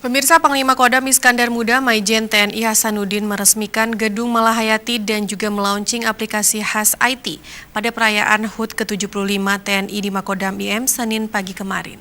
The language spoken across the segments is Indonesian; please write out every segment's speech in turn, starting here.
Pemirsa, Panglima Kodam Iskandar Muda Maijen TNI Hasanuddin meresmikan Gedung Malahayati dan juga melaunching aplikasi khas IT pada perayaan HUT ke-75 TNI di Makodam IM Senin pagi kemarin.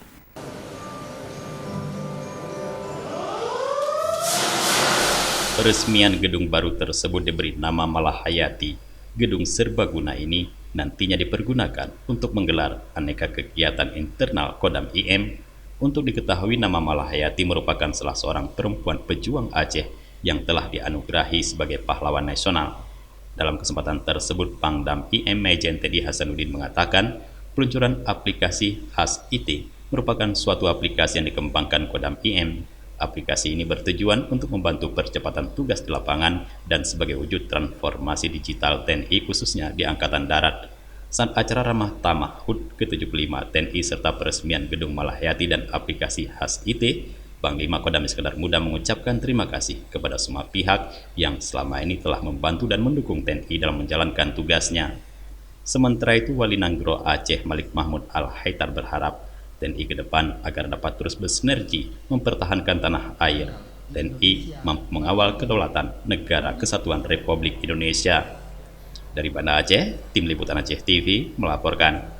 Peresmian gedung baru tersebut diberi nama Malahayati. Gedung serbaguna ini nantinya dipergunakan untuk menggelar aneka kegiatan internal Kodam IM. Untuk diketahui, nama Malahayati merupakan salah seorang perempuan pejuang Aceh yang telah dianugerahi sebagai pahlawan nasional. Dalam kesempatan tersebut, Pangdam IM Maijen TNI Hasanuddin mengatakan peluncuran aplikasi khas IT merupakan suatu aplikasi yang dikembangkan Kodam IM. Aplikasi ini bertujuan untuk membantu percepatan tugas di lapangan dan sebagai wujud transformasi digital TNI khususnya di Angkatan Darat. Saat acara ramah tamah HUT ke-75 TNI serta peresmian Gedung Malahayati dan aplikasi khas IT, Panglima Kodam Iskandar Muda mengucapkan terima kasih kepada semua pihak yang selama ini telah membantu dan mendukung TNI dalam menjalankan tugasnya. Sementara itu, Wali Nanggro Aceh Malik Mahmud Al-Haitar berharap TNI ke depan agar dapat terus bersinergi mempertahankan tanah air. TNI mampu mengawal kedaulatan Negara Kesatuan Republik Indonesia. Dari Banda Aceh, Tim Liputan Aceh TV melaporkan.